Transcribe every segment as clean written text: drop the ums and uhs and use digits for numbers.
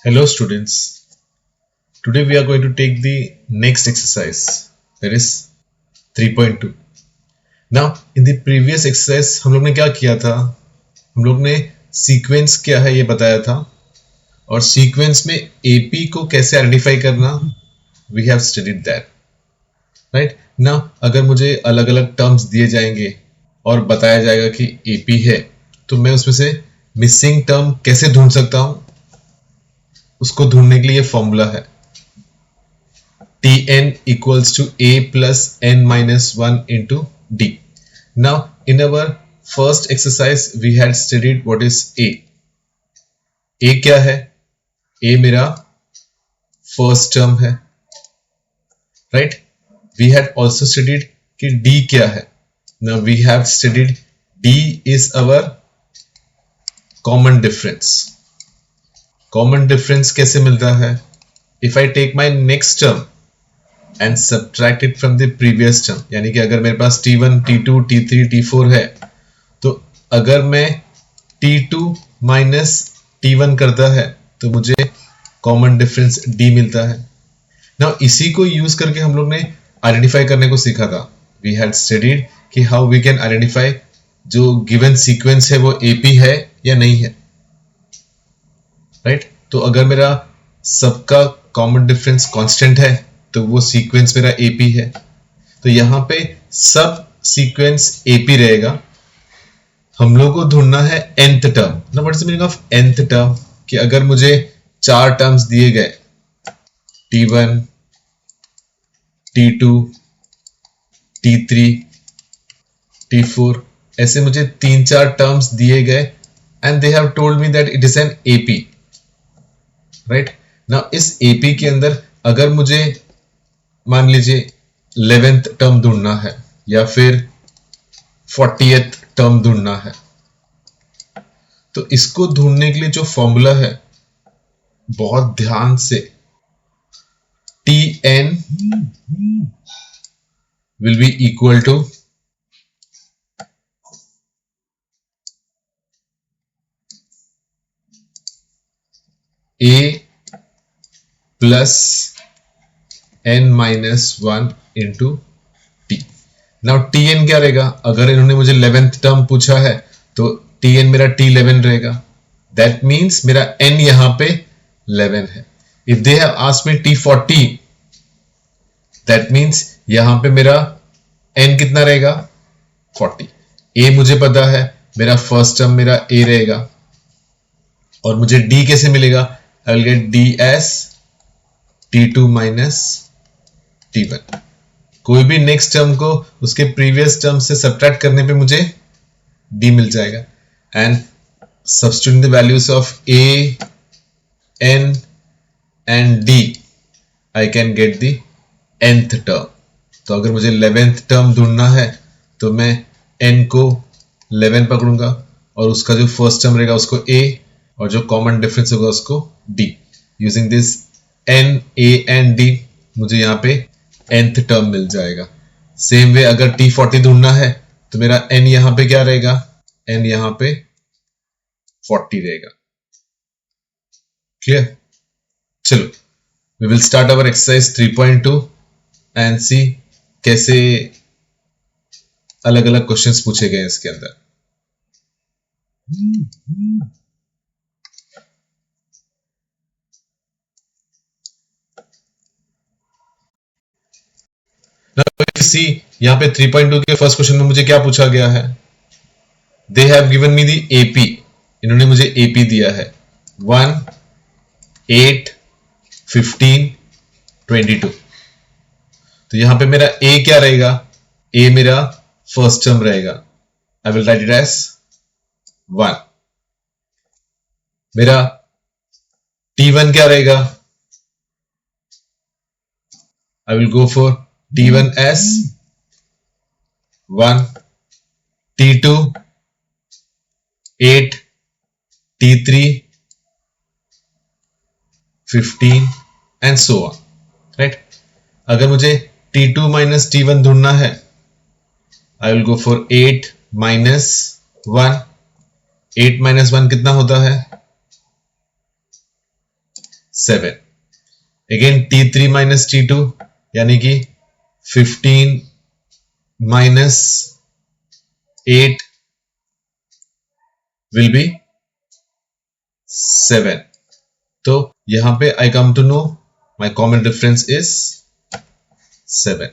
Hello students, today we are going to take the next exercise, that is 3.2. Now in the previous exercise हम लोग ने क्या किया था, हम लोग ने सीक्वेंस क्या है ये बताया था और सीक्वेंस में AP को कैसे आइडेंटिफाई करना, we have studied that, right? Now अगर मुझे अलग अलग टर्म्स दिए जाएंगे और बताया जाएगा कि AP है तो मैं उसमें से मिसिंग टर्म कैसे ढूंढ सकता हूं, उसको ढूंढने के लिए फॉर्मूला है Tn equals to A plus n minus 1 into D. Now in our first exercise we had studied what is A. A क्या है? A मेरा first term है, right? We had also studied कि D क्या है. Now we have studied D is our common difference. Common difference कैसे मिलता है? If I take my next term and subtract it from the previous term, यानी कि अगर मेरे पास T1, T2, T3, T4 है तो अगर मैं T2 minus T1 करता है तो मुझे common difference D मिलता है. Now इसी को यूज करके हम लोग ने आइडेंटिफाई करने को सीखा था. We had studied कि how we can identify जो given sequence है वो AP है या नहीं है, राइट? तो अगर मेरा सबका कॉमन डिफरेंस कांस्टेंट है तो वो सीक्वेंस मेरा AP है. तो यहाँ पे सब सीक्वेंस AP रहेगा. हम लोग को ढूंढना है nth टर्म. ना what is the meaning of nth term? कि अगर मुझे 4 टर्म्स दिए गए T1, T2, T3, T4, ऐसे मुझे 3-4 टर्म्स दिए गए and they have told me that it is an AP, right? Now इस AP के अंदर अगर मुझे मान लीजिए 11th टर्म ढूंढना है या फिर 40th टर्म ढूंढना है तो इसको ढूंढने के लिए जो फॉर्मूला है बहुत ध्यान से, Tn will be equal to A plus n minus 1 into T. Now Tn क्या रहेगा? अगर इन्होंने मुझे 11th टर्म पूछा है तो Tn मेरा T11 रहेगा. That means मेरा n यहां पे 11 है. If they have asked me T40, that means यहां पे मेरा n कितना रहेगा? 40. A मुझे पता है, मेरा फर्स्ट टर्म मेरा A रहेगा और मुझे D कैसे मिलेगा? I will get D as T2 minus T1. कोई भी नेक्स्ट टर्म को उसके प्रीवियस टर्म से सब्ट्रैक्ट करने पे मुझे D मिल जाएगा and substituting the values of A, N and D I can get the nth term. तो अगर मुझे 11th टर्म ढूंढना है तो मैं N को 11 पकड़ूंगा और उसका जो फर्स्ट टर्म रहेगा उसको A और जो कॉमन डिफरेंस होगा उसको D. Using this N, A and D मुझे यहाँ पे nth टर्म मिल जाएगा. सेम वे अगर T40 ढूंढना है तो मेरा N यहाँ पे क्या रहेगा? N यहाँ पे 40 रहेगा. क्लियर? चलो, we will start our exercise 3.2 and see कैसे अलग अलग क्वेश्चंस पूछे गए इसके अंदर. सी यहाँ पे 3.2 के फर्स्ट क्वेश्चन में मुझे क्या पूछा गया है? They have given me the AP. इन्होंने मुझे AP दिया है 1, 8, 15, 22. तो यहां पे मेरा A क्या रहेगा? A मेरा फर्स्ट टर्म रहेगा. I will write it as 1. मेरा T1 क्या रहेगा? I will go for T1 as 1, T2 8, T3 15 and so on, right? अगर मुझे T2 minus T1 ढूंढना है I will go for 8 minus 1. 8 minus 1 कितना होता है? 7, अगेन T3 माइनस T2 यानी कि 15 माइनस 8 विल बी 7. तो यहां पे I come to know my common difference is 7.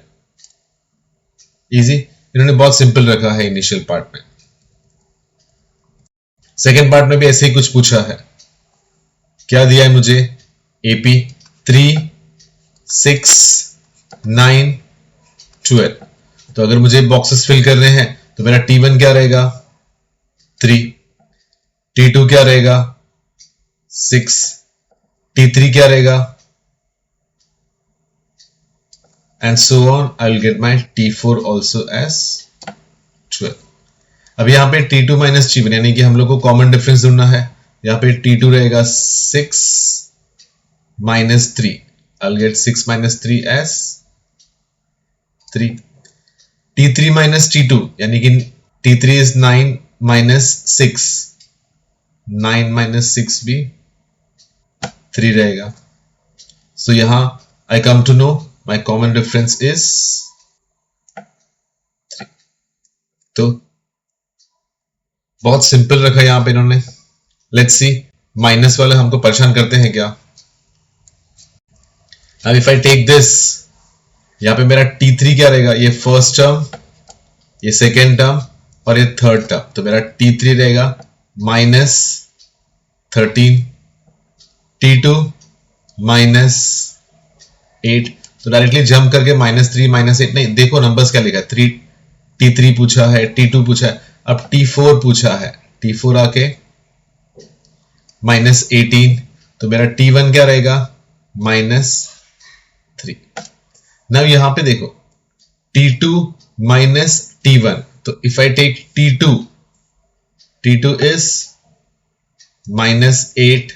Easy, इन्होंने बहुत सिंपल रखा है इनिशियल पार्ट में. सेकेंड पार्ट में भी ऐसे ही कुछ पूछा है. क्या दिया है मुझे? एपी 3, 6, 9, 12. तो अगर मुझे बॉक्सेस फिल करने हैं तो मेरा T1 क्या रहेगा? 3. T2 क्या रहेगा? 6. T3 क्या रहेगा? And so on. I'll get my T4 also as 12. अब यहां पे T2 माइनस T1 यानी कि हम लोग को कॉमन डिफरेंस ढूंढना है. यहां पे T2 रहेगा 6 minus 3. I'll get 6 minus 3 as 3. T3 minus T2 यानी कि T3 is 9 minus 6. 9 minus 6 भी 3 रहेगा. So यहां I come to know my common difference is 3. तो बहुत सिंपल रखा यहां पे इन्होंने. लेट्स सी माइनस वाले हमको परेशान करते हैं क्या. अब इफ आई टेक दिस, यहां पे मेरा T3 क्या रहेगा? ये फर्स्ट टर्म, ये सेकेंड टर्म और ये थर्ड टर्म. तो मेरा T3 रहेगा माइनस 13, T2 माइनस 8. तो डायरेक्टली जंप करके -3 -8 नहीं, देखो नंबर्स क्या लिखा है. T3 पूछा है, T2 पूछा है, अब T4 पूछा है. T4 आके -18. तो मेरा T1 क्या रहेगा? -3. नाउ यहां पे देखो T2 माइनस T1. तो if I take T2, T2 is -8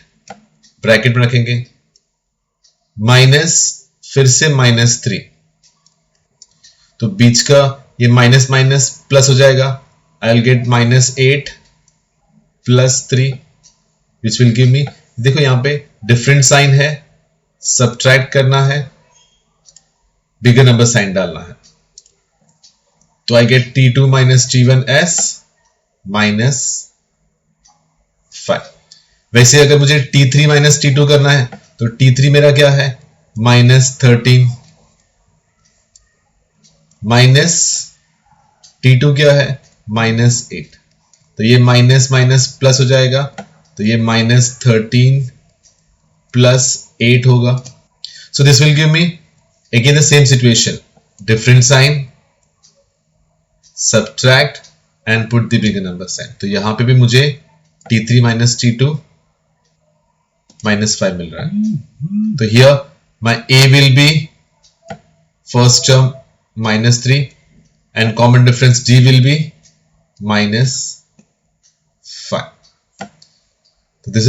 bracket में रखेंगे, माइनस फिर से -3. तो बीच का ये माइनस माइनस प्लस हो जाएगा. I will get -8 plus 3 which will give मी, देखो यहां पे डिफरेंट साइन है, सब्ट्रैक्ट करना है, बिगर नंबर साइन डालना है. तो I get T2 minus T1 S -5. वैसे अगर मुझे T3 माइनस T2 करना है तो T3 मेरा क्या है? -13 माइनस T2 क्या है? -8. तो ये माइनस माइनस प्लस हो जाएगा, तो ये -13 प्लस 8 होगा. So this will give me again the same situation, different sign, subtract and put the bigger number sign. तो यहां पे भी मुझे T3 माइनस T2 -5 मिल रहा है. तो here my A will be first term -3 and common difference D will be -5. तो this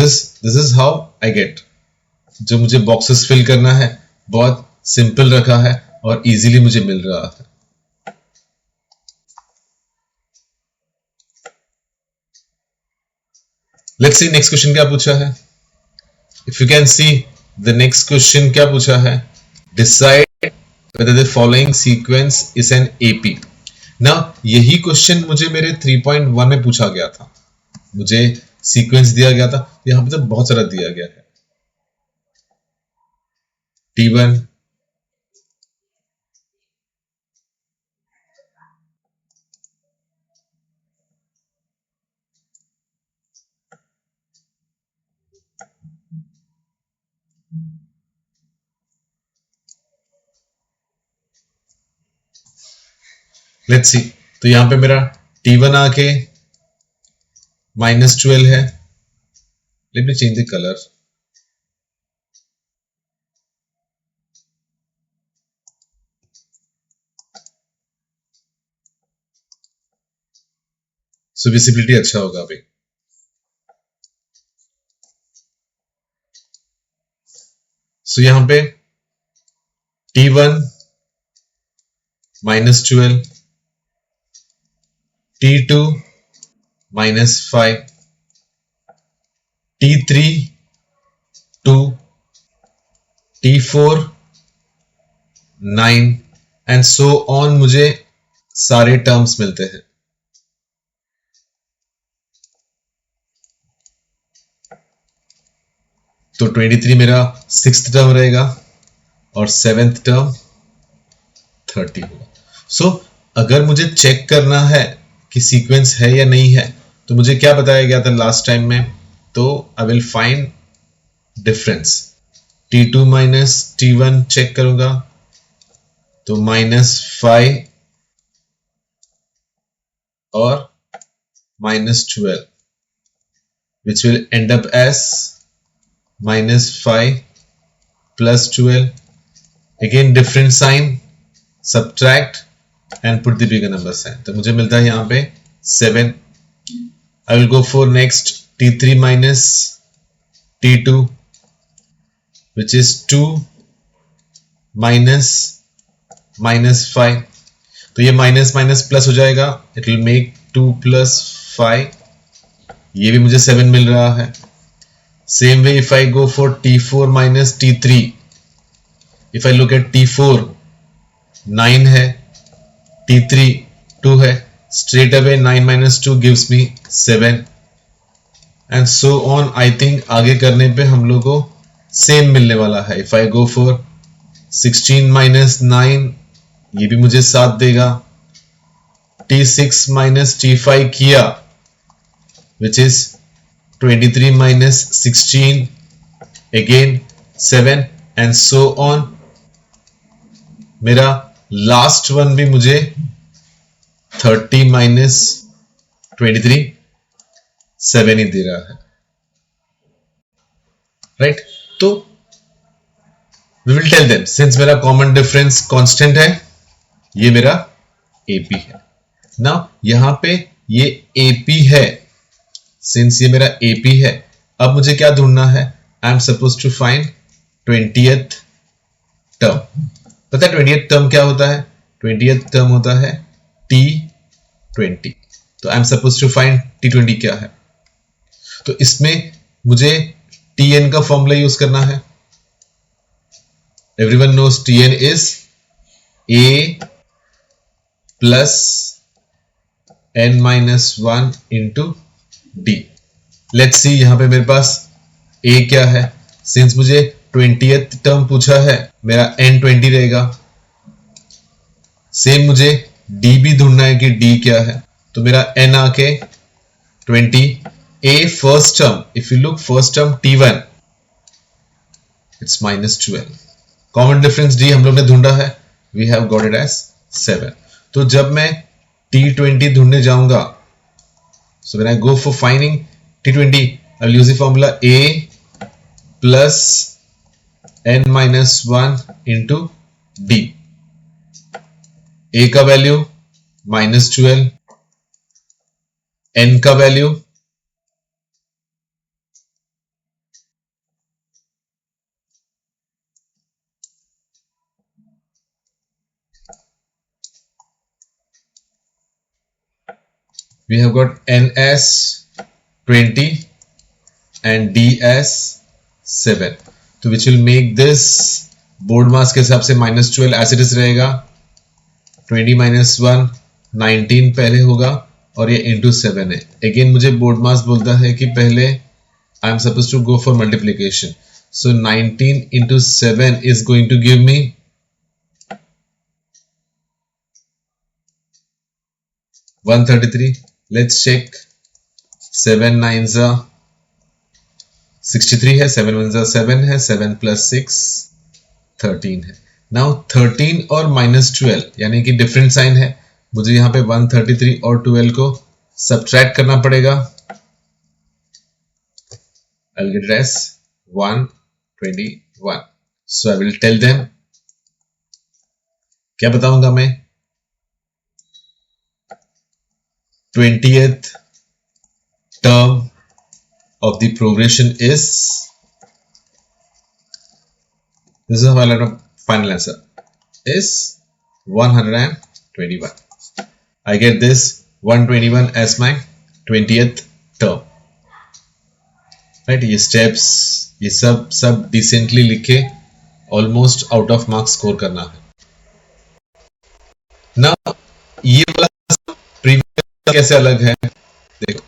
is how I get. जो मुझे बॉक्सेस फिल करना है बहुत सिंपल रखा है और इजीली मुझे मिल रहा है. लेट्स सी नेक्स्ट क्वेश्चन क्या पूछा है. If you can see the next question क्या पूछा है. Decide whether the following sequence is an AP. ना यही क्वेश्चन मुझे मेरे 3.1 में पूछा गया था. मुझे सीक्वेंस दिया गया था, यहां पे तो बहुत सारा दिया गया है. T1, let's see. तो यहां पे मेरा T1 आके -12 है. Let me change the colour. So visibility अच्छा होगा अभी. सो यहां पे T1 -12, T2 -5, T3 2, T4 9 and so on मुझे सारे टर्म्स मिलते हैं। तो 23 मेरा 6th टर्म रहेगा और 7th टर्म 30 होगा। सो अगर मुझे चेक करना है कि सीक्वेंस है या नहीं है, तो मुझे क्या बताया गया था लास्ट टाइम में, तो I will find difference. T2 minus T1 check करूंगा तो -5 और -12 which will end up as -5 plus 12. Again different sign, subtract and put the bigger number sign. तो मुझे मिलता है यहाँ पे 7. I will go for next T3 minus T2 which is 2 minus -5. तो ये माइनस माइनस प्लस हो जाएगा, इट विल मेक 2 plus 5. ये भी मुझे 7 मिल रहा है। Same way if I go for T4 minus T3, if I look at T4 9 है, T3 2 है, straight away 9 minus 2 gives me 7 and so on. I think आगे करने पे हम लोग को सेम मिलने वाला है। If I go for 16 minus 9, ये भी मुझे 7 देगा। T6 minus T5 किया which is 23 minus 16, again 7 and so on. मेरा लास्ट वन भी मुझे 30 minus 23 7 ही दे रहा है, राइट? तो we will tell them, since मेरा कॉमन डिफरेंस कांस्टेंट है, ये मेरा AP है। नाउ यहां पे ये AP है, सिंस ये मेरा AP है, अब मुझे क्या ढूंढना है? I am suppose to find 20th term. पता है 20th टर्म क्या होता है? 20th टर्म होता है T20। तो I am suppose to find T20 क्या है। तो इसमें मुझे Tn का फॉर्मूला यूज करना है। Everyone knows Tn is A plus n-1 into D। Let's see यहां पे मेरे पास A क्या है। सिंस मुझे 20th टर्म पूछा है, मेरा n20 रहेगा। सेम मुझे D भी ढूंढना है कि D क्या है, तो मेरा n आके 20। A first term, if you look first term T1 it's -12। Common difference D हम लोग ने ढूंढा है, we have got it as 7। तो जब मैं T20 ढूंढने जाऊंगा, so when I go for finding T20, I'll use the formula A plus n-1 into D। A का वैल्यू -12, n का value we have got n as 20 and D as 7, तो which will make this board मास के हिसाब से -12 as it is रहेगा। 20 - 1 19 पहले होगा और ये इंटू 7 है। अगेन मुझे बोर्ड मास बोलता है कि पहले I am suppose to go for multiplication, so 19 into 7 is going to give me 133। Let's check, 7 9s are 63 है, 7 1s are 7 है, 7 plus 6 13 है। Now 13 और -12 यानी कि डिफरेंट साइन है, मुझे यहाँ पे 133 और 12 को सब्ट्रैक्ट करना पड़ेगा। I'll get it as 121। So I will tell them, क्या बताऊंगा मैं? 20th term of the progression is, this is how I'll write final answer, is 121. I get this 121 as my 20th term, right? ये steps ये सब decently लिखे almost out of marks score करना है ना। ये वाला प्रीवियस कैसे अलग है देखो,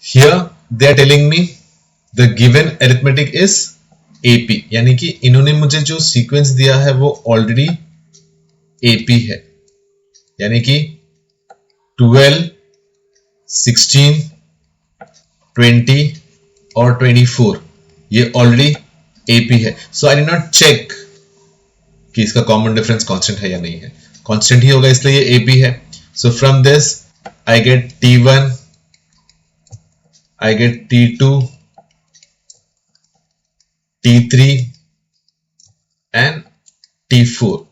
here they are telling me the given arithmetic is AP, यानी कि इन्होंने मुझे जो सीक्वेंस दिया है वो ऑलरेडी एपी है, यानी कि 12, 16, 20 और 24 ये ऑलरेडी एपी है। सो आई डिड नॉट चेक कि इसका कॉमन डिफरेंस कांस्टेंट है या नहीं है, कांस्टेंट ही होगा इसलिए ये एपी है। So from this I get T1, I get T2, T3 and T4,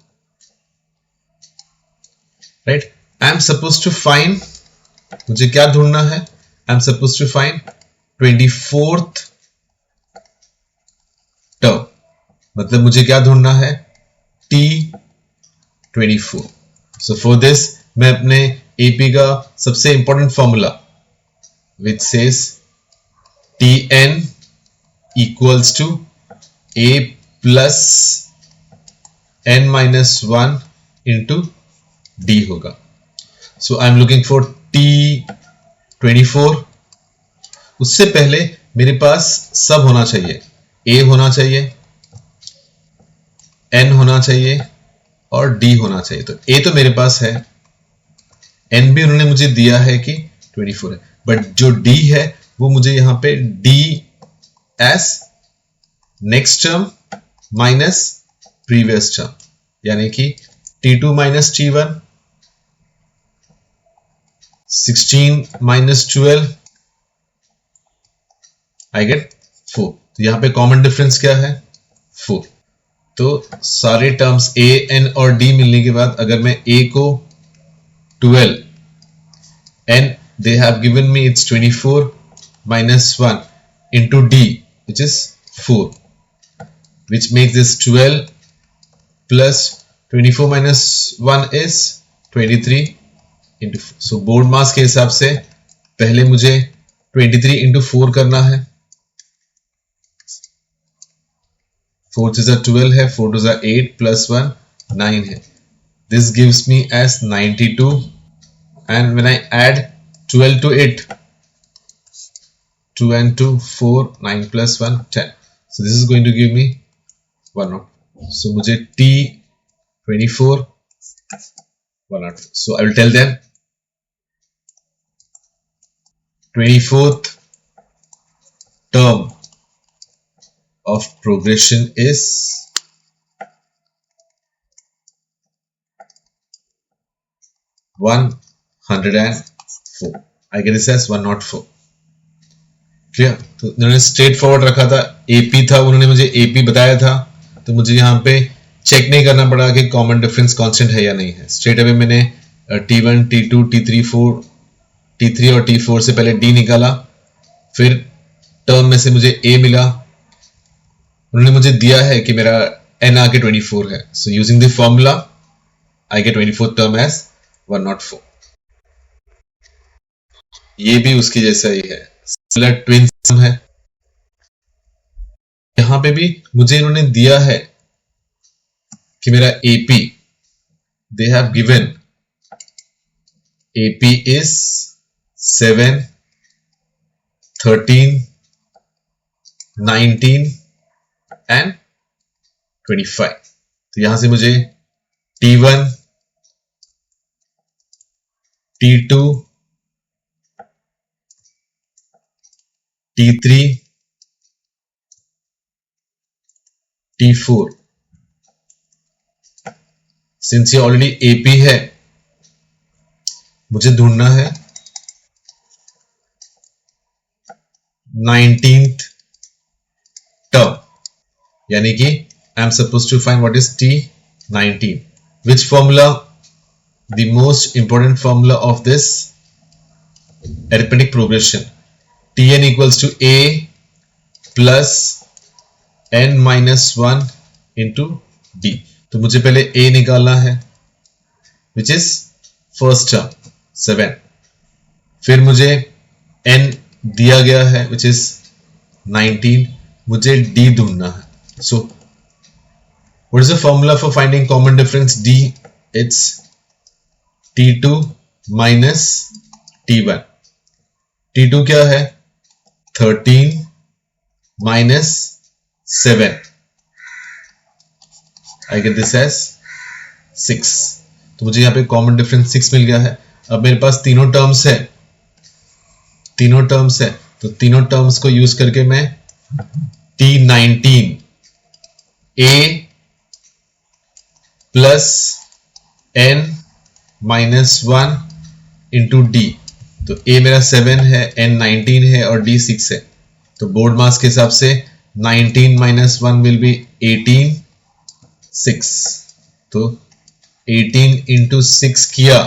right? I am supposed to find, मुझे क्या ढूंढना है? I am supposed to find 24th term, मतलब मुझे क्या ढूंढना है? T24. So for this मैं अपने AP का सबसे important formula which says Tn equals to A plus n minus 1 into D होगा। So I am looking for T24। उससे पहले मेरे पास सब होना चाहिए, A होना चाहिए, N होना चाहिए और D होना चाहिए। तो A तो मेरे पास है, N भी उन्होंने मुझे दिया है कि 24 है, बट जो D है वो मुझे यहां पे D S next term minus previous term, यानी कि T2 minus T1, 16 minus 12, I get 4। तो यहां पे कॉमन डिफरेंस क्या है? 4। तो सारे टर्म्स A, N और D मिलने के बाद अगर मैं A को 12 and they have given me it's 24 minus 1 into D, which is 4, which makes this 12 plus 24 minus 1 is 23 into 4. So board mass के हिसाब से पहले मुझे 23 into 4 करना है, 4 to the 12 है, 4 to the 8 plus 1 9 है। This gives me as 92, and when I add 12 to it, 2 and 2 4, 9 plus 1 10, so this is going to give me 104। so मुझे T24 104, so I will tell them 24th term of progression is 104, I get this as 104। Clear? तो उन्होंने straight forward रखा था, AP था, उन्होंने मुझे AP बताया था, तो मुझे यहाँ पे चेक नहीं करना पड़ा कि कॉमन डिफरेंस कांस्टेंट है या नहीं है। स्ट्रेट अवे मैंने T1, T2, T3 और T4 से पहले D निकाला, फिर टर्म में से मुझे A मिला, उन्होंने मुझे दिया है कि मेरा N आके 24 है। So using the formula I get 24th term as 104। ये भी उसकी जैसा ही है, सिमिलर ट्विन सम है। यहां पे भी मुझे इन्होंने दिया है कि मेरा AP, they have given AP is 7, 13, 19 and 25। तो यहां से मुझे T1, T2, T3, T4, since ये ऑलरेडी AP है, मुझे ढूंढना है 19th term, यानी कि I am supposed to find what is T19. Which formula? The most important formula of this arithmetic progression. Tn equals to A plus n minus 1 into D. तो मुझे पहले A निकालना है, which is first term 7, फिर मुझे n दिया गया है which is 19, मुझे D ढूंढना है। So what is the formula for finding common difference? D, it's T2 minus T1. T2 क्या है? 13 minus 7. I get this as 6. तो मुझे यहाँ पे कॉमन डिफरेंस 6 मिल गया है. अब मेरे पास तीनों टर्म्स है, तो तीनों टर्म्स को यूज करके मैं T19 A plus N minus 1 into D. तो A मेरा 7 है, N 19 है और D 6 है. तो बोर्ड मास के हिसाब से 19 माइनस 1 विल बी 18, 6. तो 18 इंटू 6 किया,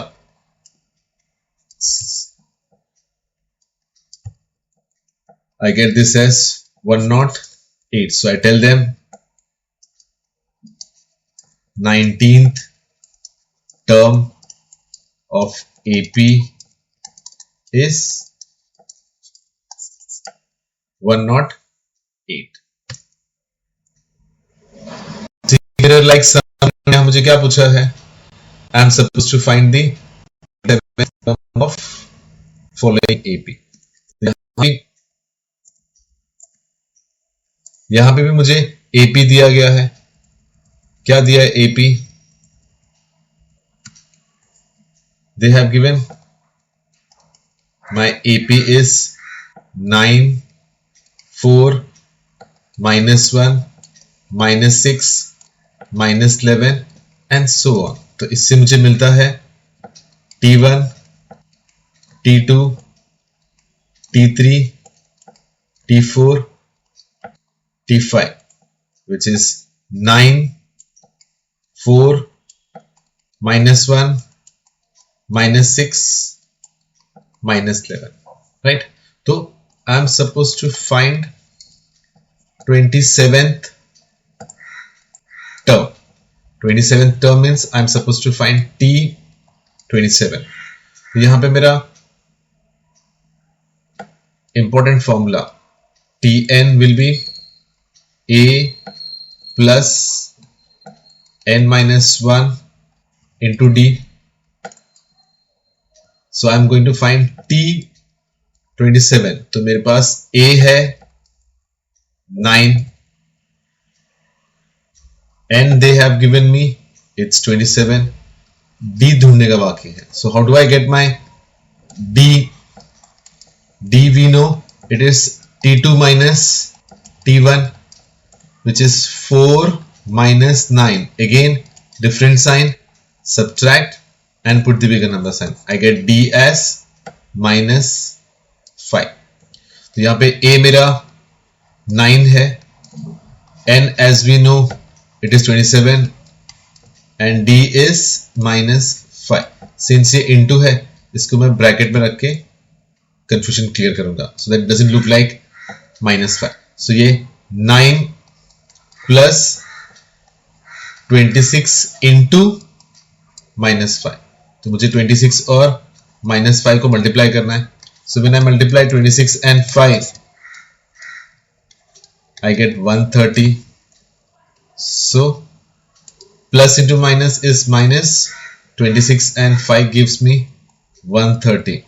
I get this as 108. So I tell them 19th term of AP is 108. Mirror like sum ने मुझे क्या पूछा है? I am supposed to find the 7th term of following AP. यहां पे भी मुझे AP दिया गया है. क्या दिया है AP? They have given my AP is 9, 4, minus 1, minus 6, minus 11 and so on. तो इससे मुझे मिलता है T1, T2, T3, T4, T5, which is 9, 4, minus 1, minus 6, minus 11, right? So I am supposed to find 27th term. 27th term means I am supposed to find T27. तो यहां पे मेरा important formula Tn will be A plus N minus 1 into D. So I am going to find T27. तो मेरे पास A है 9 and they have given me it's 27. D ढूंढने का बाकी है. So how do I get my D? D we know it is T2 minus T1, which is 4 minus 9. Again different sign, subtract and put the bigger number sign. I get D as minus 5. तो यहाँ पे A मेरा 9 है, N as we know it is 27 and D is minus 5. Since ये into है, इसको मैं bracket में रख के कंफ्यूजन क्लियर करूंगा, so that doesn't look like minus 5. So ये 9 plus 26 into minus 5. तो मुझे 26 और minus 5 को मल्टीप्लाई करना है. So when I multiply 26 and 5, I get 130. So plus into minus is minus. 26 and 5 gives me 130.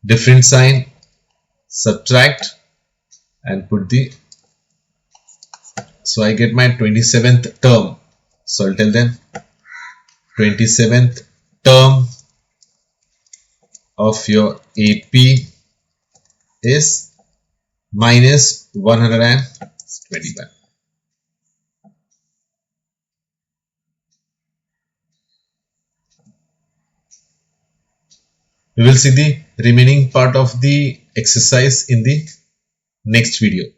Different sign, subtract and put the, so I get my 27th term. So I'll tell them 27th term of your AP is minus 121. We will see the remaining part of the exercise in the next video.